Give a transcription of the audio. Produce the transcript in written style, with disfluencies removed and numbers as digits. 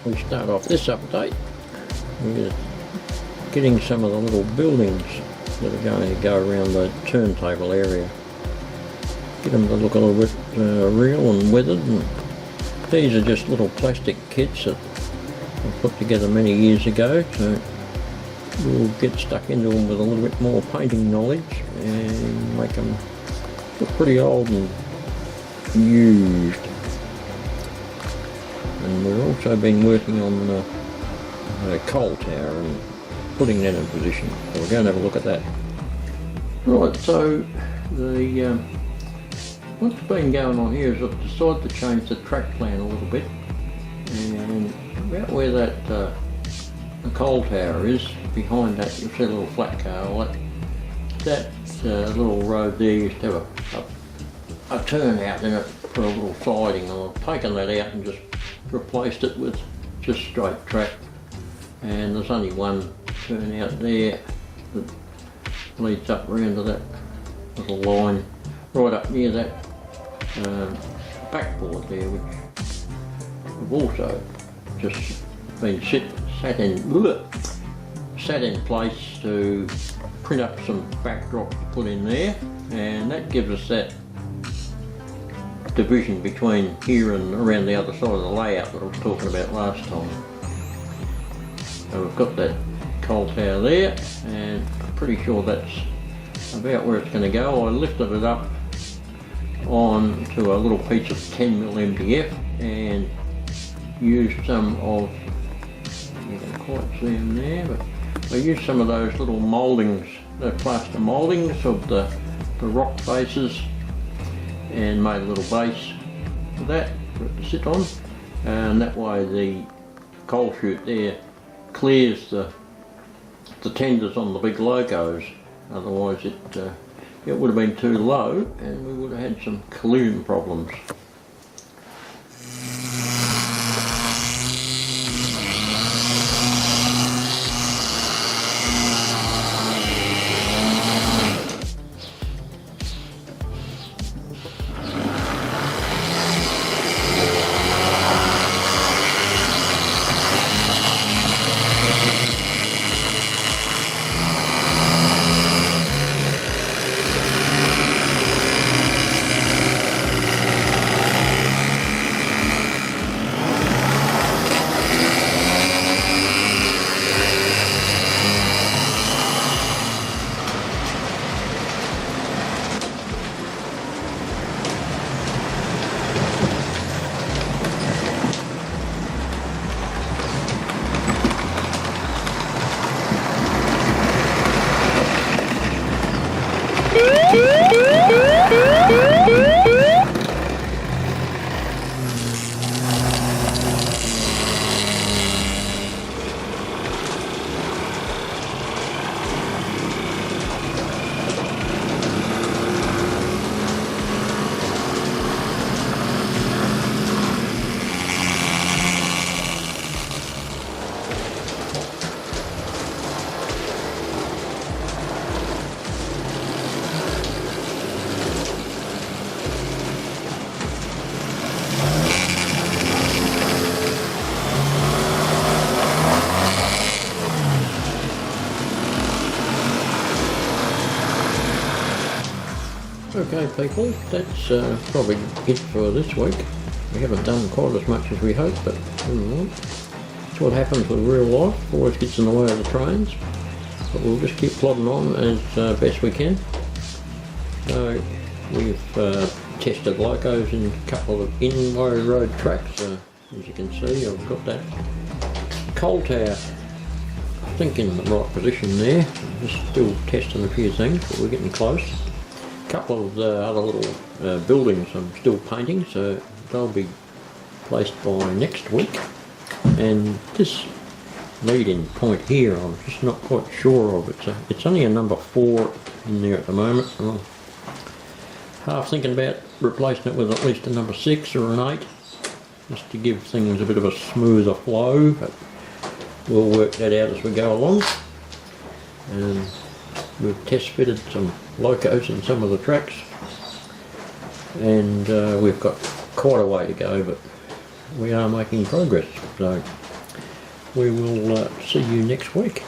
we start off this update with getting some of the little buildings that are going to go around the turntable area. Get them to look a little bit real and weathered. And these are just little plastic kits that I put together many years ago, so we'll get stuck into them with a little bit more painting knowledge and make them look pretty old and used. And we've also been working on the coal tower and putting that in position, so we're going to have a look at that. Right, so what's been going on here is I've decided to change the track plan a little bit, and about where that the coal tower is, behind that you'll see a little flat car. Well, that little road there used to have a turnout in it for a little siding, and I've taken that out and just replaced it with just straight track, and there's only one turnout there that leads up around to that little line right up near that backboard there, which I've also just been sat in place to print up some backdrop to put in there, and that gives us that division between here and around the other side of the layout that I was talking about last time. So we've got that coal tower there, and I'm pretty sure that's about where it's going to go. I lifted it up onto a little piece of 10mm MDF and used some of, you can quite see them there, but I used some of those little mouldings, the plaster mouldings of the rock faces, and made a little base for that for it to sit on, and that way the coal chute there clears the tenders on the big logos. Otherwise it would have been too low and we would have had some collision problems. Okay people, that's probably it for this week. We haven't done quite as much as we hoped, but it's what happens with real life, always gets in the way of the trains. But we'll just keep plodding on as best we can. So we've tested locos in a couple of in-way road tracks. As you can see, I've got that coal tower I think in the right position there. Just still testing a few things, but we're getting close. A couple of the other little buildings I'm still painting, so they'll be placed by next week. And this lead-in point here I'm just not quite sure of. It's only a number 4 in there at the moment. I'm half thinking about replacing it with at least a number 6 or an 8, just to give things a bit of a smoother flow, but we'll work that out as we go along. And we've test fitted some locos in some of the tracks, and we've got quite a way to go, but we are making progress. So we will see you next week.